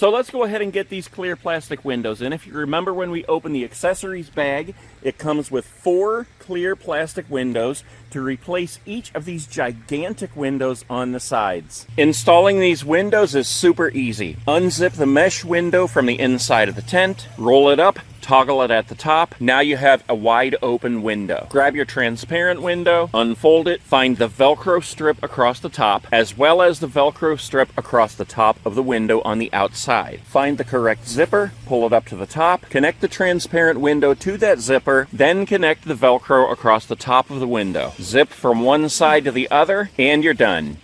So let's go ahead and get these clear plastic windows in. If you remember when we opened the accessories bag, it comes with 4 clear plastic windows to replace each of these gigantic windows on the sides. Installing these windows is super easy. Unzip the mesh window from the inside of the tent, roll it up, toggle it at the top. Now you have a wide open window. Grab your transparent window, unfold it, find the Velcro strip across the top, as well as the Velcro strip across the top of the window on the outside. Find the correct zipper, pull it up to the top, connect the transparent window to that zipper, then connect the Velcro across the top of the window. Zip from one side to the other, and you're done.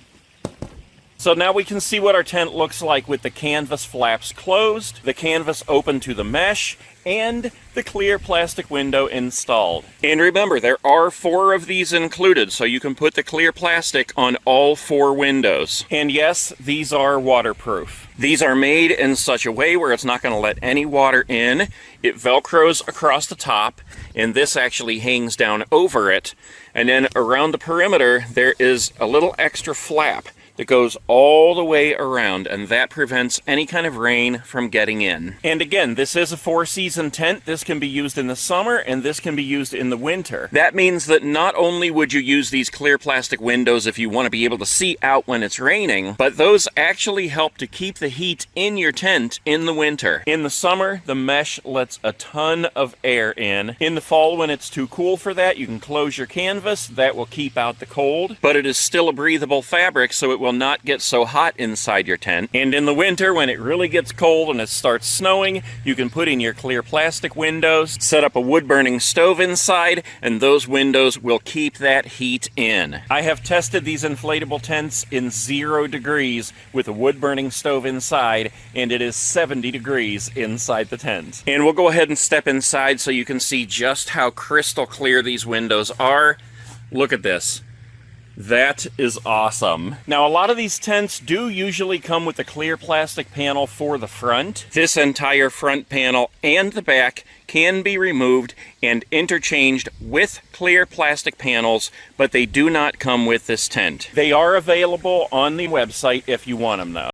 So now we can see what our tent looks like with the canvas flaps closed, the canvas open to the mesh, and the clear plastic window installed. And remember, there are 4 of these included, so you can put the clear plastic on all 4 windows. And yes, these are waterproof. These are made in such a way where it's not going to let any water in. It velcros across the top, and this actually hangs down over it. And then around the perimeter, there is a little extra flap that goes all the way around, and that prevents any kind of rain from getting in. And again, this is a 4-season tent. This can be used in the summer, and this can be used in the winter. That means that not only would you use these clear plastic windows if you want to be able to see out when it's raining, but those actually help to keep the heat in your tent in the winter. In the summer, the mesh lets a ton of air in. In the fall, when it's too cool for that, you can close your canvas. That will keep out the cold, but it is still a breathable fabric, so it will not get so hot inside your tent. And in the winter, when it really gets cold and it starts snowing, you can put in your clear plastic windows, set up a wood-burning stove inside, and those windows will keep that heat in. I have tested these inflatable tents in 0 degrees with a wood-burning stove inside, and it is 70 degrees inside the tent. And we'll go ahead and step inside so you can see just how crystal clear these windows are. Look at this. That is awesome. Now, a lot of these tents do usually come with a clear plastic panel for the front. This entire front panel and the back can be removed and interchanged with clear plastic panels, but they do not come with this tent. They are available on the website if you want them, though.